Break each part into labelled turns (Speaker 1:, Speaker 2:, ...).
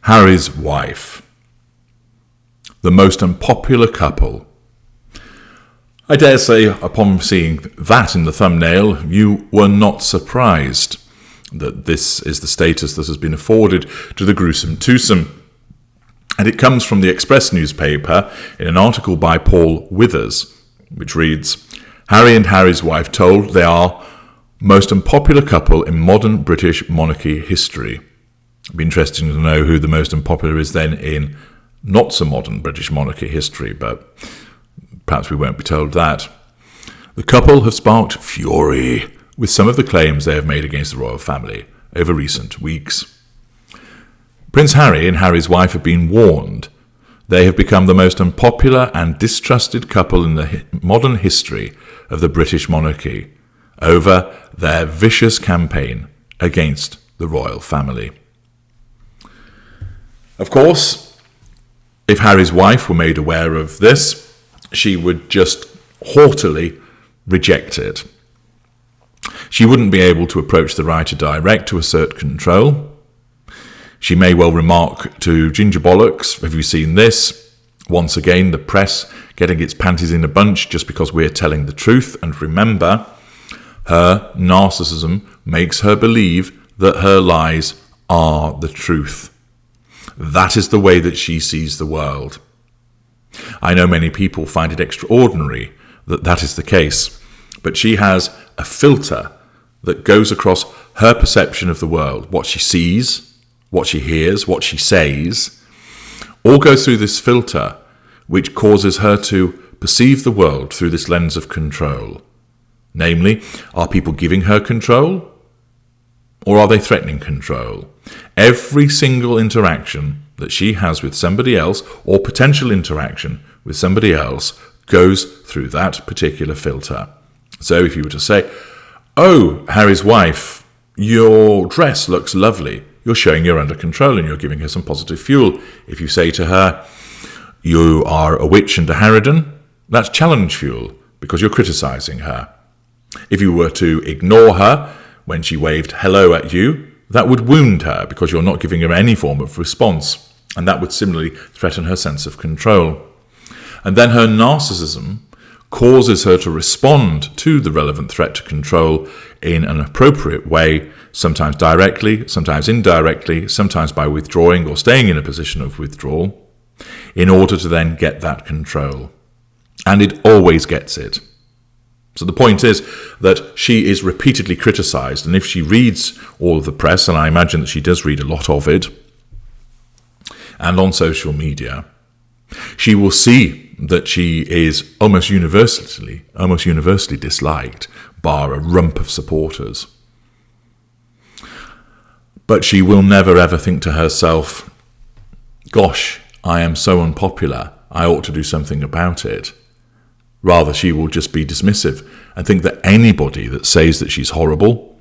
Speaker 1: Harry's wife. The most unpopular couple. I dare say, upon seeing that in the thumbnail, you were not surprised that this is the status that has been afforded to the gruesome twosome. And it comes from the Express newspaper in an article by Paul Withers, which reads, Harry and Harry's wife told they are most unpopular couple in modern British monarchy history. It'd be interesting to know who the most unpopular is then in not so modern British monarchy history, but perhaps we won't be told that. The couple have sparked fury with some of the claims they have made against the royal family over recent weeks. Prince Harry and Harry's wife have been warned. They have become the most unpopular and distrusted couple in the modern history of the British monarchy over their vicious campaign against the royal family. Of course, if Harry's wife were made aware of this, she would just haughtily reject it. She wouldn't be able to approach the writer direct to assert control. She may well remark to Ginger Bollocks, have you seen this? Once again, the press getting its panties in a bunch just because we're telling the truth. And remember, her narcissism makes her believe that her lies are the truth. That is the way that she sees the world. I know many people find it extraordinary that that is the case, but she has a filter that goes across her perception of the world. What she sees, what she hears, what she says, all goes through this filter, which causes her to perceive the world through this lens of control. Namely, are people giving her control, or are they threatening control? Every single interaction that she has with somebody else, or potential interaction with somebody else, goes through that particular filter. So if you were to say, oh, Harry's wife, your dress looks lovely, you're showing you're under control and you're giving her some positive fuel. If you say to her, you are a witch and a harridan, that's challenge fuel because you're criticising her. If you were to ignore her when she waved hello at you, that would wound her because you're not giving her any form of response, and that would similarly threaten her sense of control. And then her narcissism causes her to respond to the relevant threat to control in an appropriate way, sometimes directly, sometimes indirectly, sometimes by withdrawing or staying in a position of withdrawal, in order to then get that control. And it always gets it. So the point is that she is repeatedly criticised, and if she reads all of the press, and I imagine that she does read a lot of it, and on social media, she will see that she is almost universally disliked, bar a rump of supporters. But she will never ever think to herself, gosh, I am so unpopular, I ought to do something about it. Rather, she will just be dismissive and think that anybody that says that she's horrible,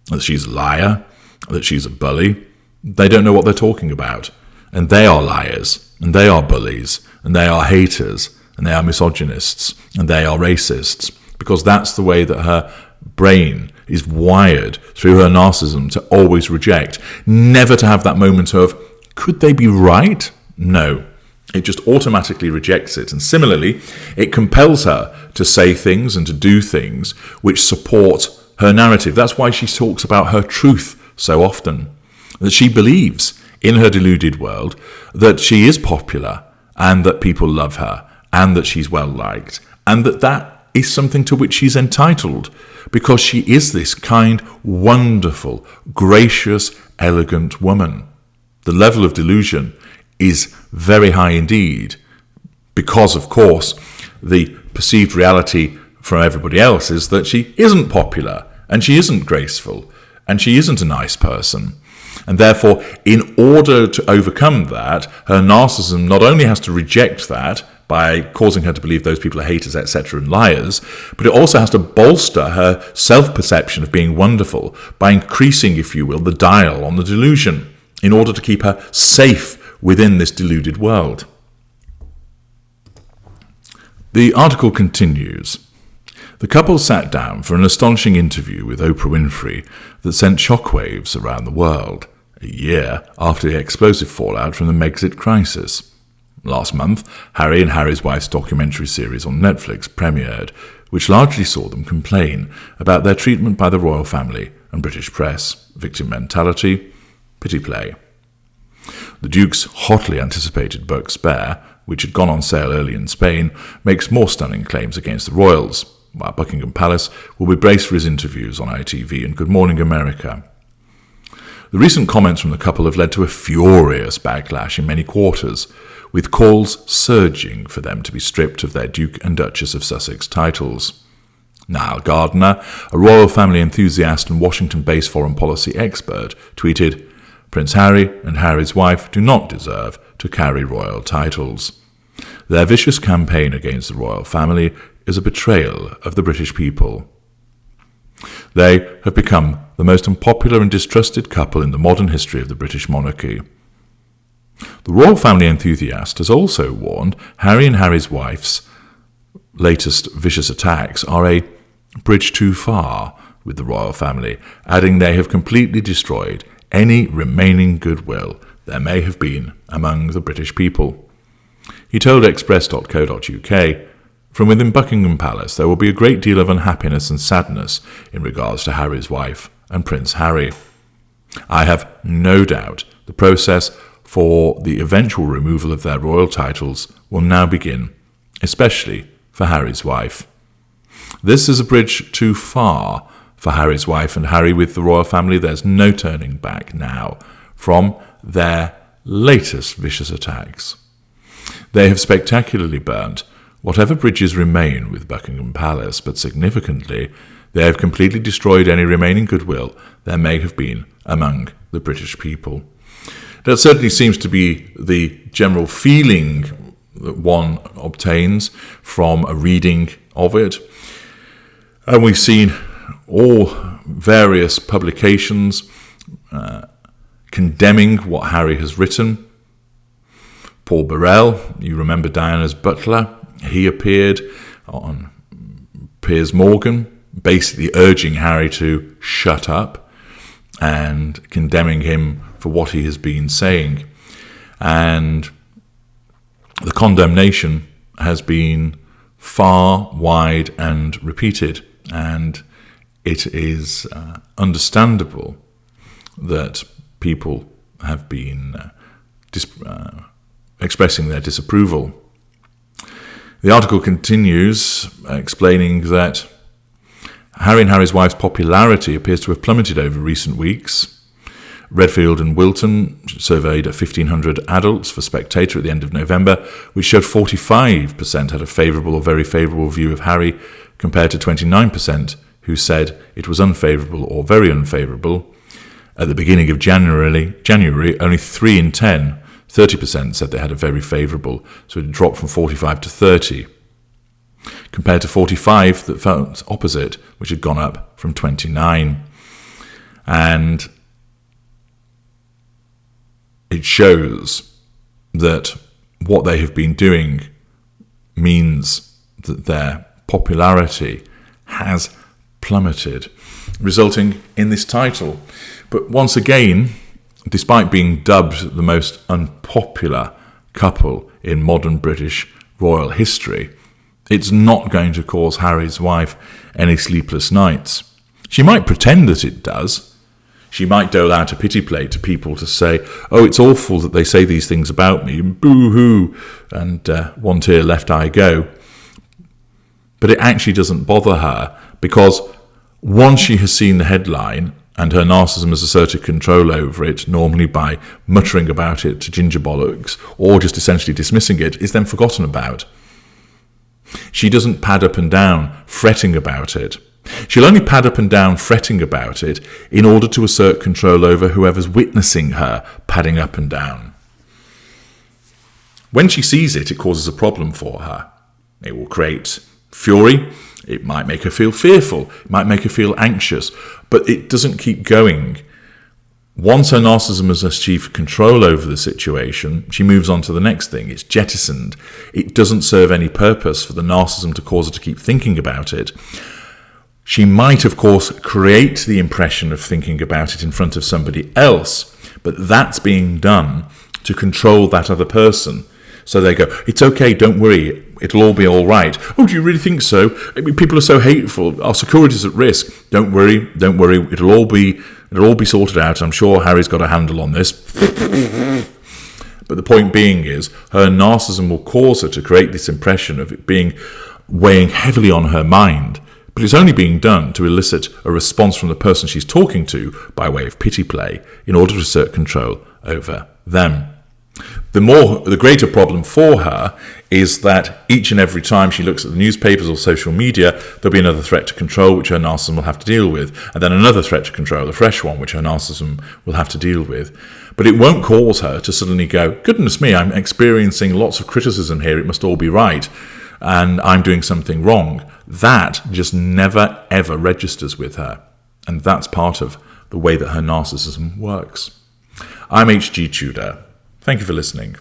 Speaker 1: that she's a liar, that she's a bully, they don't know what they're talking about. And they are liars, and they are bullies, and they are haters, and they are misogynists, and they are racists, because that's the way that her brain is wired through her narcissism to always reject, never to have that moment of, could they be right? No. It just automatically rejects it. And similarly, it compels her to say things and to do things which support her narrative. That's why she talks about her truth so often. That she believes in her deluded world that she is popular and that people love her and that she's well liked and that is something to which she's entitled because she is this kind, wonderful, gracious, elegant woman. The level of delusion is very high indeed because, of course, the perceived reality from everybody else is that she isn't popular and she isn't graceful and she isn't a nice person. And therefore, in order to overcome that, her narcissism not only has to reject that by causing her to believe those people are haters, etc., and liars, but it also has to bolster her self-perception of being wonderful by increasing, if you will, the dial on the delusion in order to keep her safe within this deluded world. The article continues. The couple sat down for an astonishing interview with Oprah Winfrey that sent shockwaves around the world. a year after the explosive fallout from the Megxit crisis. Last month, Harry and Harry's wife's documentary series on Netflix premiered, which largely saw them complain about their treatment by the royal family and British press, victim mentality, pity play. The Duke's hotly anticipated book Spare, which had gone on sale early in Spain, makes more stunning claims against the royals, while Buckingham Palace will be braced for his interviews on ITV and Good Morning America. The recent comments from the couple have led to a furious backlash in many quarters, with calls surging for them to be stripped of their Duke and Duchess of Sussex titles. Niall Gardner, a royal family enthusiast and Washington-based foreign policy expert, tweeted, "Prince Harry and Harry's wife do not deserve to carry royal titles. Their vicious campaign against the royal family is a betrayal of the British people. They have become the most unpopular and distrusted couple in the modern history of the British monarchy." The royal family enthusiast has also warned Harry and Harry's wife's latest vicious attacks are a bridge too far with the royal family, adding they have completely destroyed any remaining goodwill there may have been among the British people. He told Express.co.uk, "From within Buckingham Palace there will be a great deal of unhappiness and sadness in regards to Harry's wife and Prince Harry. I have no doubt the process for the eventual removal of their royal titles will now begin, especially for Harry's wife. This is a bridge too far for Harry's wife and Harry with the royal family. There's no turning back now from their latest vicious attacks. They have spectacularly burnt whatever bridges remain with Buckingham Palace, but significantly, they have completely destroyed any remaining goodwill there may have been among the British people." That certainly seems to be the general feeling that one obtains from a reading of it. And we've seen all various publications condemning what Harry has written. Paul Burrell, you remember Diana's butler, he appeared on Piers Morgan, basically urging Harry to shut up and condemning him for what he has been saying. And the condemnation has been far, wide and repeated. And it is understandable that people have been expressing their disapproval. The article continues explaining that Harry and Harry's wife's popularity appears to have plummeted over recent weeks. Redfield and Wilton surveyed 1,500 adults for Spectator at the end of November, which showed 45% had a favourable or very favourable view of Harry, compared to 29% who said it was unfavourable or very unfavourable. At the beginning of January, only 3 in 10, 30% said they had a very favourable, so it dropped from 45 to 30, compared to 45 that felt opposite, which had gone up from 29. And it shows that what they have been doing means that their popularity has plummeted, resulting in this title. But once again, despite being dubbed the most unpopular couple in modern British royal history, it's not going to cause Harry's wife any sleepless nights. She might pretend that it does. She might dole out a pity play to people to say, "Oh, it's awful that they say these things about me, boo-hoo," and one tear left eye go. But it actually doesn't bother her, because once she has seen the headline and her narcissism has asserted control over it, normally by muttering about it to ginger bollocks or just essentially dismissing it, is then forgotten about. She doesn't pad up and down fretting about it. She'll only pad up and down fretting about it in order to assert control over whoever's witnessing her padding up and down. When she sees it, it causes a problem for her. It will create fury. It might make her feel fearful. It might make her feel anxious. But it doesn't keep going. Once her narcissism has achieved control over the situation, she moves on to the next thing. It's jettisoned. It doesn't serve any purpose for the narcissism to cause her to keep thinking about it. She might, of course, create the impression of thinking about it in front of somebody else, But that's being done to control that other person. So they go, it's okay, don't worry, it'll all be all right. Oh, do you really think so? I mean, people are so hateful, our security's at risk. Don't worry, it'll all be sorted out. I'm sure Harry's got a handle on this. But the point being is, her narcissism will cause her to create this impression of it weighing heavily on her mind. But it's only being done to elicit a response from the person she's talking to by way of pity play in order to assert control over them. The greater problem for her is that each and every time she looks at the newspapers or social media, there'll be another threat to control which her narcissism will have to deal with, and then another threat to control, a fresh one, which her narcissism will have to deal with. But it won't cause her to suddenly go, goodness me, I'm experiencing lots of criticism here, it must all be right, and I'm doing something wrong. That just never, ever registers with her. And that's part of the way that her narcissism works. I'm H.G. Tudor. Thank you for listening.